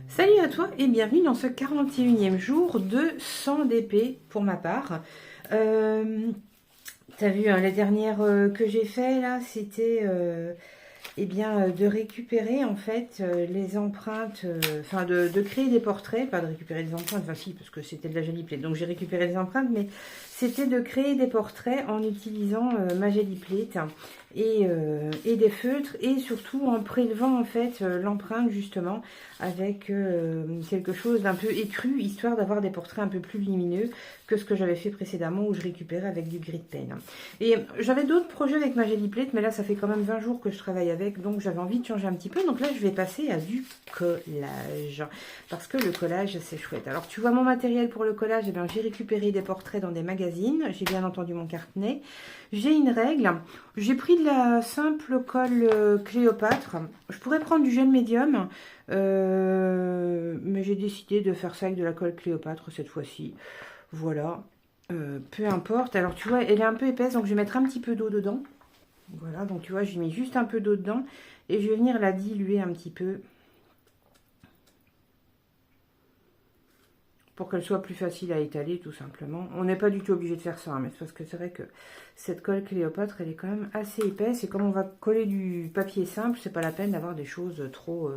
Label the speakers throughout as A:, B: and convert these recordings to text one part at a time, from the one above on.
A: Salut à toi et bienvenue dans ce 41e jour de 100 d'épée pour ma part. T'as vu, hein, la dernière que j'ai fait là, c'était de récupérer en fait les empreintes, enfin de créer des portraits, pas de récupérer des empreintes, enfin si, parce que c'était de la jolie plate, donc j'ai récupéré les empreintes, mais c'était de créer des portraits en utilisant ma jolie plate et des feutres, et surtout en prélevant en fait l'empreinte justement avec quelque chose d'un peu écru, histoire d'avoir des portraits un peu plus lumineux que ce que j'avais fait précédemment où je récupérais avec du gris de pen. Et j'avais d'autres projets avec ma Jelly Plate, mais là ça fait quand même 20 jours que je travaille avec, donc j'avais envie de changer un petit peu. Donc là je vais passer à du collage, parce que le collage c'est chouette. Alors tu vois mon matériel pour le collage, eh bien, j'ai récupéré des portraits dans des magazines, j'ai bien entendu mon carnet, j'ai une règle, j'ai pris de la simple colle Cléopâtre, je pourrais prendre du gel médium, mais j'ai décidé de faire ça avec de la colle Cléopâtre cette fois-ci. Voilà, peu importe. Alors tu vois, elle est un peu épaisse, donc je vais mettre un petit peu d'eau dedans. Voilà, donc tu vois, j'ai mis juste un peu d'eau dedans et je vais venir la diluer un petit peu pour qu'elle soit plus facile à étaler, tout simplement. On n'est pas du tout obligé de faire ça, hein, mais c'est parce que c'est vrai que cette colle Cléopâtre, elle est quand même assez épaisse, et comme on va coller du papier simple, c'est pas la peine d'avoir des choses trop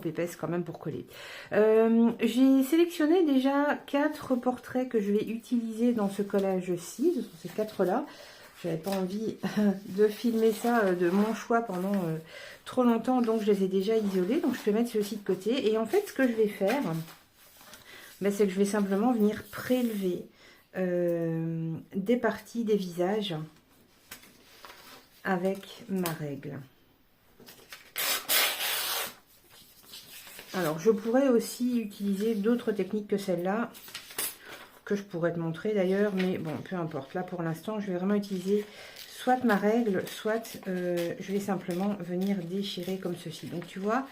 A: épaisses quand même pour coller. J'ai sélectionné déjà 4 portraits que je vais utiliser dans ce collage-ci, ce sont ces 4-là. J'avais pas envie de filmer ça de mon choix pendant trop longtemps, donc je les ai déjà isolés, donc je peux mettre ceux-ci de côté. Et en fait, ce que je vais faire, c'est que je vais simplement venir prélever des parties des visages avec ma règle. Alors, je pourrais aussi utiliser d'autres techniques que celle-là, que je pourrais te montrer d'ailleurs, mais bon, peu importe. Là, pour l'instant, je vais vraiment utiliser soit ma règle, soit je vais simplement venir déchirer comme ceci. Donc, tu vois,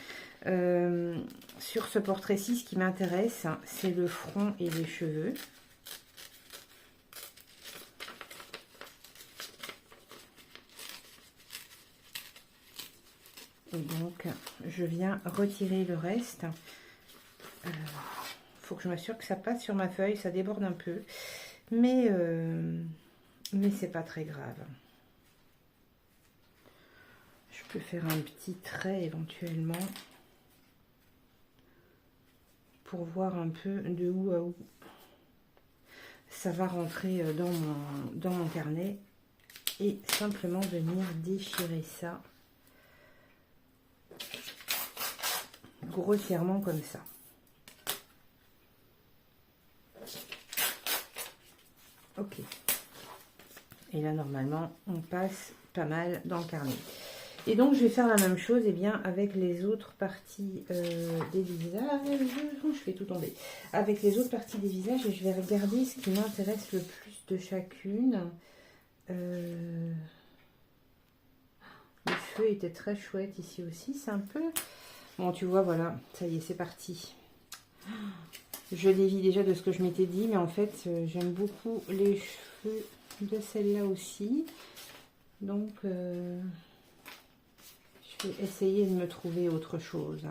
A: sur ce portrait-ci, ce qui m'intéresse, c'est le front et les cheveux. Et donc, je viens retirer le reste. Faut que je m'assure que ça passe sur ma feuille, ça déborde un peu. Mais c'est pas très grave. Je peux faire un petit trait éventuellement pour voir un peu de où à où ça va rentrer dans mon carnet, et simplement venir déchirer ça grossièrement comme ça. Ok. Et là, normalement, on passe pas mal dans le carnet. Et donc, je vais faire la même chose avec les autres parties des visages. Je fais tout tomber. Avec les autres parties des visages, et je vais regarder ce qui m'intéresse le plus de chacune. Le feu était très chouette ici aussi. C'est un peu... Bon, tu vois, voilà. Ça y est, c'est parti. Je dévie déjà de ce que je m'étais dit, mais en fait, j'aime beaucoup les cheveux de celle-là aussi. Donc... je vais essayer de me trouver autre chose.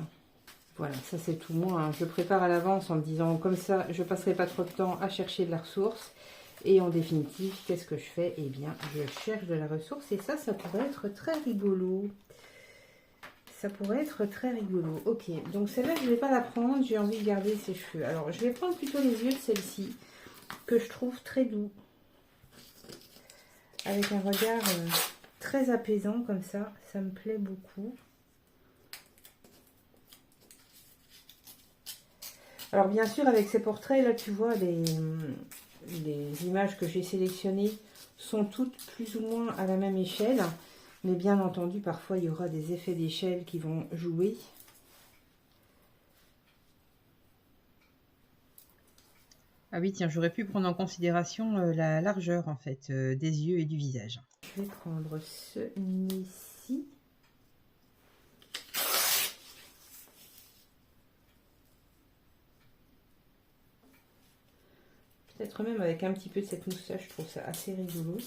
A: Voilà, ça c'est tout moi, hein. Je prépare à l'avance en me disant comme ça, je ne passerai pas trop de temps à chercher de la ressource. Et en définitive, qu'est-ce que je fais? Eh bien, je cherche de la ressource, et ça pourrait être très rigolo. Ça pourrait être très rigolo. Ok, donc celle-là, je ne vais pas la prendre, j'ai envie de garder ses cheveux. Alors, je vais prendre plutôt les yeux de celle-ci, que je trouve très doux. Avec un regard très apaisant comme ça me plaît beaucoup. Alors bien sûr, avec ces portraits, là tu vois, les images que j'ai sélectionnées sont toutes plus ou moins à la même échelle. Mais bien entendu, parfois il y aura des effets d'échelle qui vont jouer. Ah oui, tiens, j'aurais pu prendre en considération la largeur en fait des yeux et du visage. Je vais prendre celui-ci. Peut-être même avec un petit peu de cette moustache, je trouve ça assez rigolo.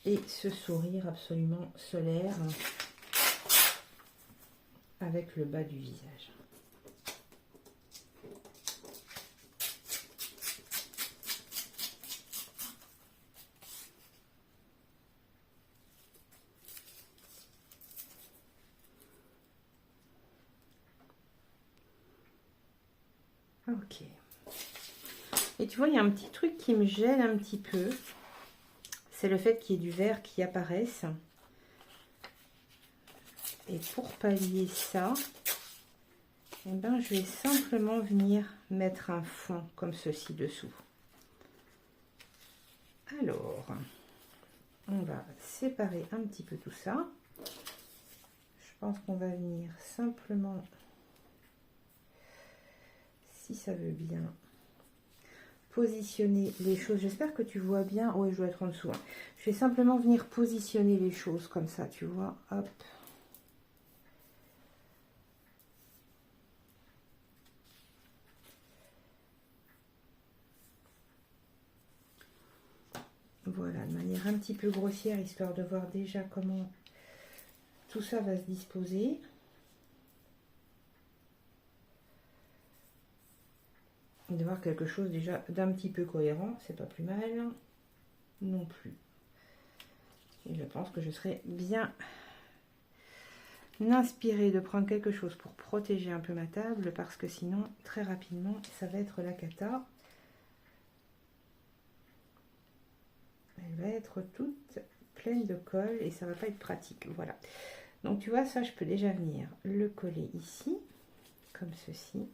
A: et ce sourire absolument solaire avec le bas du visage. Ok. Et tu vois, il y a un petit truc qui me gêne un petit peu. C'est le fait qu'il y ait du vert qui apparaisse. Et pour pallier ça, eh ben, je vais simplement venir mettre un fond comme ceci dessous. Alors, on va séparer un petit peu tout ça. Je pense qu'on va venir simplement, si ça veut bien, positionner les choses. J'espère que tu vois bien. Oui, je dois être en dessous. Hein. Je vais simplement venir positionner les choses comme ça, tu vois. Hop. Voilà, de manière un petit peu grossière, histoire de voir déjà comment tout ça va se disposer. De voir quelque chose déjà d'un petit peu cohérent, c'est pas plus mal non plus. Et je pense que je serais bien inspirée de prendre quelque chose pour protéger un peu ma table, parce que sinon, très rapidement, ça va être la cata. Elle va être toute pleine de colle et ça va pas être pratique. Voilà. Donc tu vois, ça, je peux déjà venir le coller ici, comme ceci.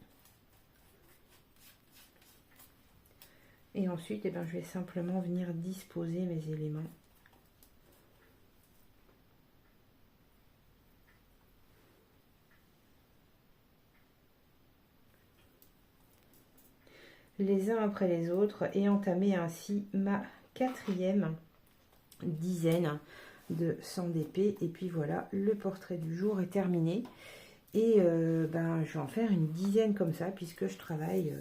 A: Et ensuite, eh ben, je vais simplement venir disposer mes éléments. Les uns après les autres et entamer ainsi ma 4e dizaine de 100 d'épée. Et puis voilà, le portrait du jour est terminé. Et ben, je vais en faire une dizaine comme ça, puisque je travaille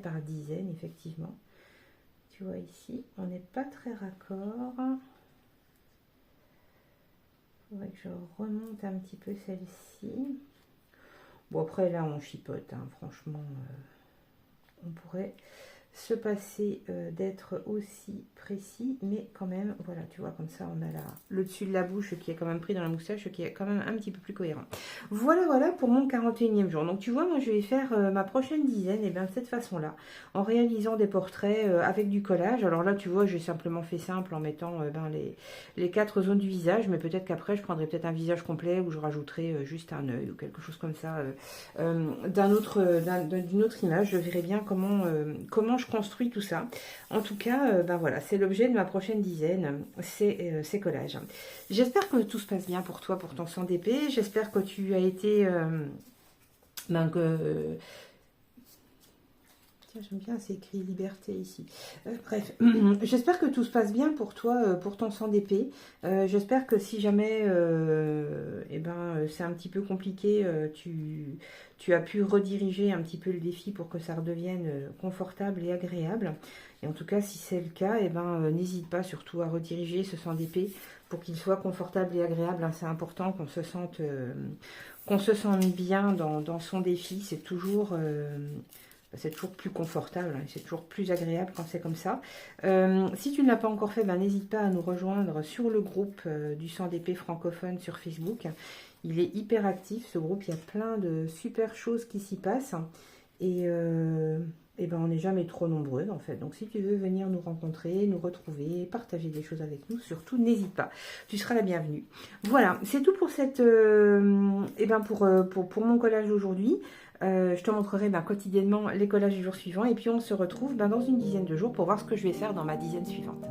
A: par dizaines, effectivement. Tu vois ici, on n'est pas très raccord. Il faudrait que je remonte un petit peu celle-ci. Bon, après, là, on chipote, hein, franchement. On pourrait se passer d'être aussi précis, mais quand même, voilà, tu vois, comme ça, on a le dessus de la bouche qui est quand même pris dans la moustache, qui est quand même un petit peu plus cohérent. Voilà, voilà pour mon 41e jour. Donc, tu vois, moi, je vais faire ma prochaine dizaine, et bien de cette façon-là, en réalisant des portraits avec du collage. Alors là, tu vois, j'ai simplement fait simple en mettant les 4 zones du visage, mais peut-être qu'après, je prendrai peut-être un visage complet où je rajouterai juste un œil ou quelque chose comme ça d'une autre image. Je verrai bien comment je construis tout ça. En tout cas, ben voilà, c'est l'objet de ma prochaine dizaine, ces collages. J'espère que tout se passe bien pour toi, pour ton 100 d'épée. J'espère que tu as été... Tiens, j'aime bien, c'est écrit liberté ici. Bref, j'espère que tout se passe bien pour toi, pour ton 100 d'épée. J'espère que si jamais c'est un petit peu compliqué, tu as pu rediriger un petit peu le défi pour que ça redevienne confortable et agréable. Et en tout cas, si c'est le cas, n'hésite pas surtout à rediriger ce 100 d'épée pour qu'il soit confortable et agréable. Hein. C'est important qu'on se sente bien dans son défi. C'est toujours plus confortable, hein, c'est toujours plus agréable quand c'est comme ça. Si tu ne l'as pas encore fait, n'hésite pas à nous rejoindre sur le groupe du 100 d'épée francophone sur Facebook. Il est hyper actif, ce groupe, il y a plein de super choses qui s'y passent. Et on n'est jamais trop nombreux en fait. Donc si tu veux venir nous rencontrer, nous retrouver, partager des choses avec nous, surtout n'hésite pas. Tu seras la bienvenue. Voilà, c'est tout pour pour mon collage d'aujourd'hui. Je te montrerai quotidiennement les collages du jour suivant. Et puis on se retrouve dans une dizaine de jours pour voir ce que je vais faire dans ma dizaine suivante.